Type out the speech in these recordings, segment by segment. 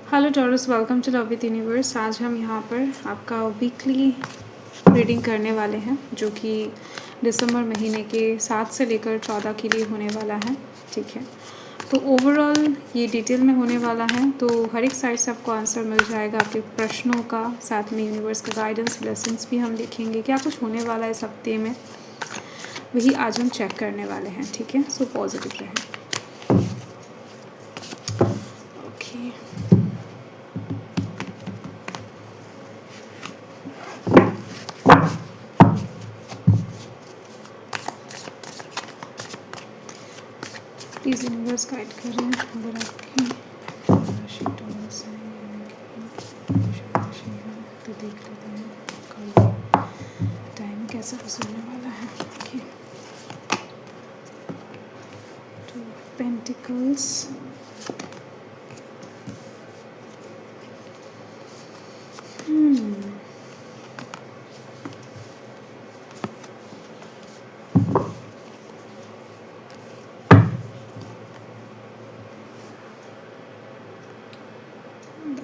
Hello Taurus, welcome to love with universe. आज हम यहाँ पर आपका वीकली रीडिंग करने वाले हैं जो कि दिसंबर महीने के 7 से लेकर 14 के लिए होने वाला है। ठीक है, तो ओवरऑल ये डिटेल में होने वाला है, तो हर एक साइड से आपको आंसर मिल जाएगा आपके प्रश्नों का। साथ में यूनिवर्स का गाइडेंस ब्लेसिंग्स भी हम देखेंगे, क्या कुछ होने वाला है इस हफ्ते में, वही आज हम चेक करने वाले हैं। ठीक है, सो पॉजिटिव रहें। ओके, प्लीज़ यूनिवर्स गाइड करें। अगर आपकी राशि टॉरस है या राशि है तो देख लेते हैं कल टाइम कैसा गुजरने वाला है। Okay, two pentacles,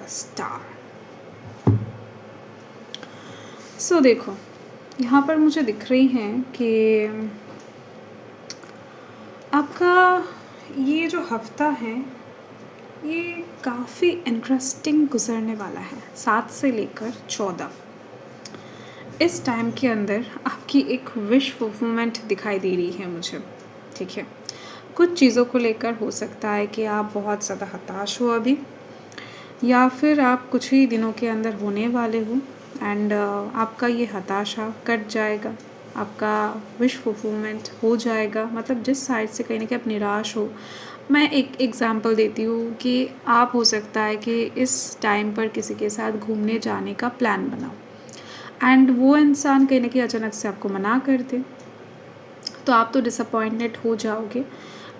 star. So देखो, यहाँ पर मुझे दिख रही हैं कि आपका ये जो हफ्ता है ये काफ़ी इंटरेस्टिंग गुजरने वाला है। 7 से लेकर 14 इस टाइम के अंदर आपकी एक विश फुलफिलमेंट दिखाई दे रही है मुझे। ठीक है, कुछ चीज़ों को लेकर हो सकता है कि आप बहुत ज़्यादा हताश हो अभी, या फिर आप कुछ ही दिनों के अंदर होने वाले हो एंड आपका ये हताशा कट जाएगा, आपका विश फुलफिलमेंट हो जाएगा। मतलब जिस साइड से कहीं ना कहीं आप निराश हो, मैं एक एग्ज़ाम्पल देती हूँ कि आप हो सकता है कि इस टाइम पर किसी के साथ घूमने जाने का प्लान बनाओ एंड वो इंसान कहीं ना कहीं अचानक से आपको मना कर दे, तो आप तो डिसअपॉइंटेड हो जाओगे।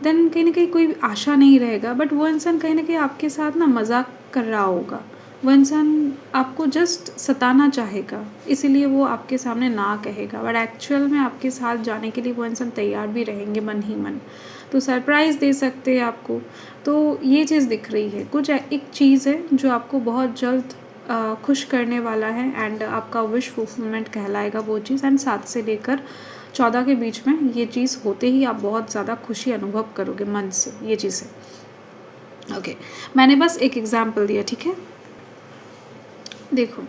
देन कहीं ना कहीं कोई आशा नहीं रहेगा, बट वो इंसान कहीं ना कहीं आपके साथ ना मजाक कर रहा होगा। वो इंसान आपको जस्ट सताना चाहेगा, इसीलिए वो आपके सामने ना कहेगा, बट एक्चुअल में आपके साथ जाने के लिए वो इंसान तैयार भी रहेंगे मन ही मन, तो सरप्राइज़ दे सकते हैं आपको। तो ये चीज़ दिख रही है, कुछ एक चीज़ है जो आपको बहुत जल्द खुश करने वाला है एंड आपका विश फुलफिलमेंट कहलाएगा वो चीज़। एंड 7 से लेकर 14 के बीच में ये चीज़ होते ही आप बहुत ज़्यादा खुशी अनुभव करोगे मन से, ये चीज़ है। ओके, मैंने बस एक एग्जांपल दिया। ठीक है, देखो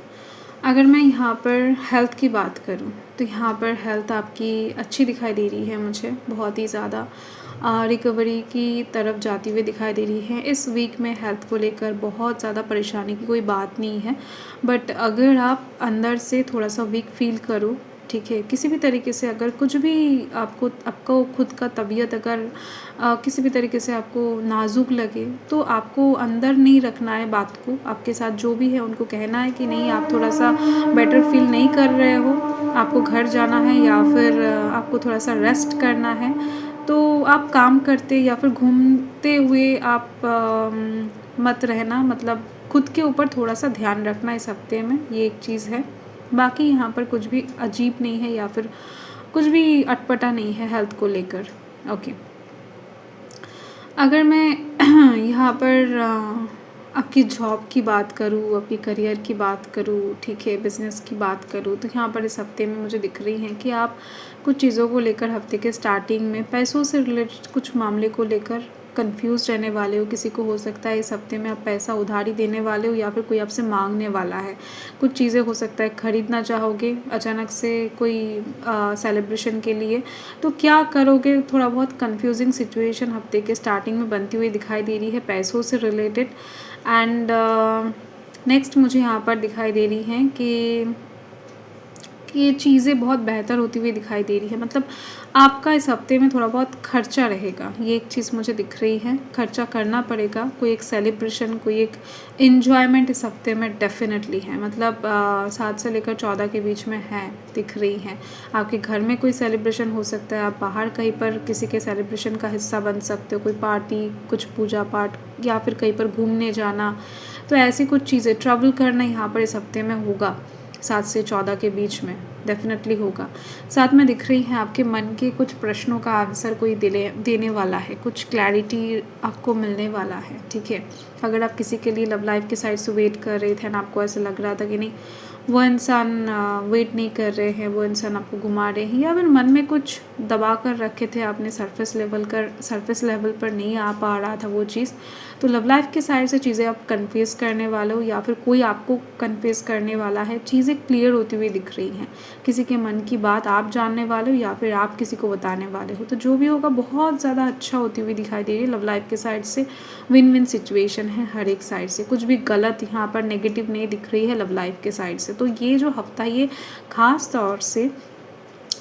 अगर मैं यहाँ पर हेल्थ की बात करूँ तो यहाँ पर हेल्थ आपकी अच्छी दिखाई दे रही है मुझे, बहुत ही ज़्यादा रिकवरी की तरफ जाती हुई दिखाई दे रही है। इस वीक में हेल्थ को लेकर बहुत ज़्यादा परेशानी की कोई बात नहीं है, बट अगर आप अंदर से थोड़ा सा वीक फील करो, ठीक है, किसी भी तरीके से अगर कुछ भी आपको खुद का तबीयत अगर किसी भी तरीके से आपको नाजुक लगे, तो आपको अंदर नहीं रखना है बात को। आपके साथ जो भी है उनको कहना है कि नहीं, आप थोड़ा सा बेटर फील नहीं कर रहे हो, आपको घर जाना है या फिर आपको थोड़ा सा रेस्ट करना है। तो आप काम करते या फिर घूमते हुए आप मत रहना, मतलब खुद के ऊपर थोड़ा सा ध्यान रखना इस हफ्ते में, ये एक चीज़ है। बाकी यहाँ पर कुछ भी अजीब नहीं है या फिर कुछ भी अटपटा नहीं है हेल्थ को लेकर। ओके, अगर मैं यहाँ पर आपकी जॉब की बात करूँ, आपकी करियर की बात करूँ, ठीक है, बिज़नेस की बात करूँ, तो यहाँ पर इस हफ्ते में मुझे दिख रही हैं कि आप कुछ चीज़ों को लेकर हफ्ते के स्टार्टिंग में पैसों से रिलेटेड कुछ मामले को लेकर कंफ्यूज रहने वाले हो। किसी को हो सकता है इस हफ्ते में आप पैसा उधारी देने वाले हो या फिर कोई आपसे मांगने वाला है। कुछ चीज़ें हो सकता है खरीदना चाहोगे अचानक से कोई सेलिब्रेशन के लिए, तो क्या करोगे, थोड़ा बहुत कंफ्यूजिंग सिचुएशन हफ्ते के स्टार्टिंग में बनती हुई दिखाई दे रही है पैसों से रिलेटेड। एंड नेक्स्ट मुझे यहाँ पर दिखाई दे रही हैं कि ये चीज़ें बहुत बेहतर होती हुई दिखाई दे रही है। मतलब आपका इस हफ्ते में थोड़ा बहुत खर्चा रहेगा, ये एक चीज़ मुझे दिख रही है। खर्चा करना पड़ेगा, कोई एक सेलिब्रेशन, कोई एक इन्जॉयमेंट इस हफ्ते में डेफिनेटली है। मतलब 7 से लेकर 14 के बीच में है, दिख रही हैं। आपके घर में कोई सेलिब्रेशन हो सकता है, आप बाहर कहीं पर किसी के सेलिब्रेशन का हिस्सा बन सकते हो, कोई पार्टी, कुछ पूजा पाठ या फिर कहीं पर घूमने जाना। तो ऐसी कुछ चीज़ें, ट्रैवल करना यहाँ पर इस हफ्ते में होगा 7 से 14 के बीच में डेफिनेटली होगा। साथ में दिख रही हैं आपके मन के कुछ प्रश्नों का आंसर कोई देने वाला है, कुछ क्लैरिटी आपको मिलने वाला है। ठीक है, अगर आप किसी के लिए लव लाइफ के साइड से वेट कर रहे थे ना, आपको ऐसा लग रहा था कि नहीं वो इंसान वेट नहीं कर रहे हैं, वो इंसान आपको घुमा रहे हैं, या फिर मन में कुछ दबा कर रखे थे आपने, सरफेस लेवल पर नहीं आ पा रहा था वो चीज़, तो लव लाइफ के साइड से चीज़ें आप कन्फेस करने वाले हो या फिर कोई आपको कन्फेस करने वाला है। चीज़ें क्लियर होती हुई दिख रही हैं, किसी के मन की बात आप जानने वाले हो या फिर आप किसी को बताने वाले हो, तो जो भी होगा बहुत ज़्यादा अच्छा होती हुई दिखाई दे रही है। लव लाइफ के साइड से विन विन सिचुएशन है हर एक साइड से, कुछ भी गलत यहाँ पर नेगेटिव नहीं दिख रही है लव लाइफ के साइड से। तो ये जो हफ्ता ये खास तौर से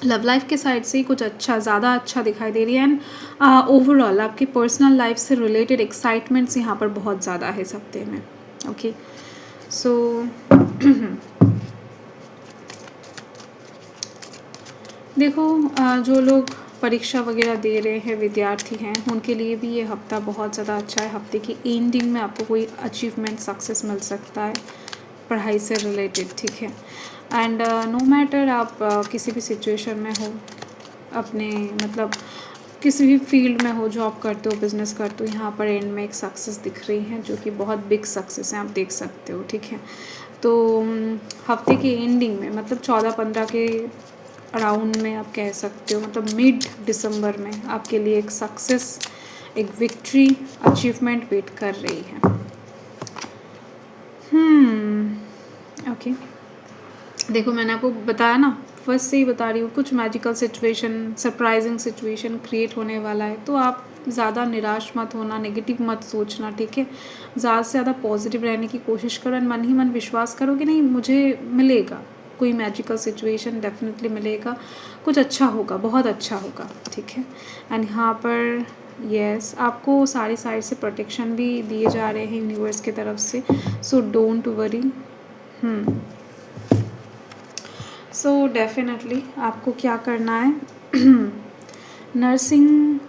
लव लाइफ के साइड से ही कुछ अच्छा, ज़्यादा अच्छा दिखाई दे रही है। एंड ओवरऑल आपकी पर्सनल लाइफ से रिलेटेड एक्साइटमेंट्स यहाँ पर बहुत ज़्यादा है इस हफ्ते में। ओके सो देखो जो लोग परीक्षा वगैरह दे रहे हैं, विद्यार्थी हैं, उनके लिए भी ये हफ्ता बहुत ज़्यादा अच्छा है। हफ्ते की एंडिंग में आपको कोई अचीवमेंट, सक्सेस मिल सकता है पढ़ाई से रिलेटेड, ठीक है। एंड नो मैटर आप किसी भी सिचुएशन में हो, अपने मतलब किसी भी फील्ड में हो, जॉब करते हो, बिजनेस करते हो, यहाँ पर एंड में एक सक्सेस दिख रही है जो कि बहुत बिग सक्सेस है, आप देख सकते हो, ठीक है। तो हफ्ते की एंडिंग में मतलब 14-15 के अराउंड में आप कह सकते हो, मतलब मिड दिसंबर में आपके लिए एक सक्सेस, एक विक्ट्री, अचीवमेंट वेट कर रही है। ओके देखो मैंने आपको बताया ना, फर्स्ट से ही बता रही हूँ, कुछ magical situation, surprising situation create होने वाला है। तो आप ज़्यादा निराश मत होना, नेगेटिव मत सोचना, ठीक है। ज़्यादा से ज़्यादा पॉजिटिव रहने की कोशिश करो, मन ही मन विश्वास करो कि नहीं मुझे मिलेगा, कोई मैजिकल सिचुएशन डेफिनेटली मिलेगा, कुछ अच्छा होगा, बहुत अच्छा होगा, ठीक है। एंड यहाँ पर यस आपको सारी साइड से प्रोटेक्शन भी दिए जा रहे हैं यूनिवर्स की तरफ से, so don't worry. So definitely आपको क्या करना है नर्सिंग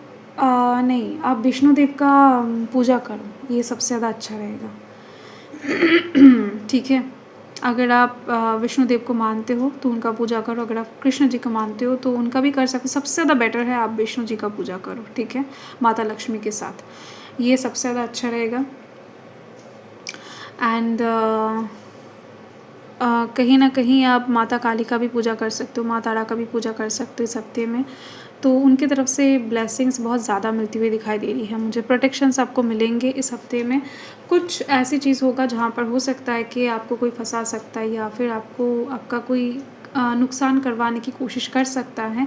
नहीं, आप विष्णुदेव का पूजा करो, ये सबसे ज़्यादा अच्छा रहेगा ठीक है। अगर आप विष्णुदेव को मानते हो तो उनका पूजा करो, अगर आप कृष्ण जी को मानते हो तो उनका भी कर सकते, सबसे ज़्यादा बेटर है आप विष्णु जी का पूजा करो, ठीक है, माता लक्ष्मी के साथ, ये सबसे ज़्यादा अच्छा रहेगा। एंड कहीं ना कहीं आप माता काली का भी पूजा कर सकते हो, माँ तारा का भी पूजा कर सकते हो इस हफ्ते में, तो उनकी तरफ से ब्लेसिंग्स बहुत ज़्यादा मिलती हुई दिखाई दे रही है मुझे, प्रोटेक्शंस आपको मिलेंगे इस हफ्ते में। कुछ ऐसी चीज़ होगा जहाँ पर हो सकता है कि आपको कोई फंसा सकता है या फिर आपका कोई नुकसान करवाने की कोशिश कर सकता है,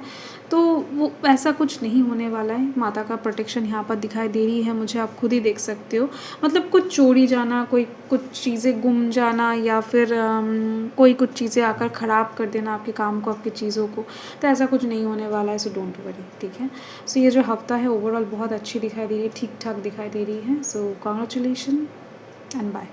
तो वो ऐसा कुछ नहीं होने वाला है। माता का प्रोटेक्शन यहाँ पर दिखाई दे रही है मुझे, आप खुद ही देख सकते हो, मतलब कुछ चोरी जाना, कोई कुछ चीज़ें गुम जाना या फिर कोई कुछ चीज़ें आकर ख़राब कर देना आपके काम को, आपकी चीज़ों को, तो ऐसा कुछ नहीं होने वाला है, सो डोंट वरी, ठीक है। सो ये जो हफ्ता है ओवरऑल बहुत अच्छी दिखाई दे रही है, ठीक ठाक दिखाई दे रही है। So congratulation and bye.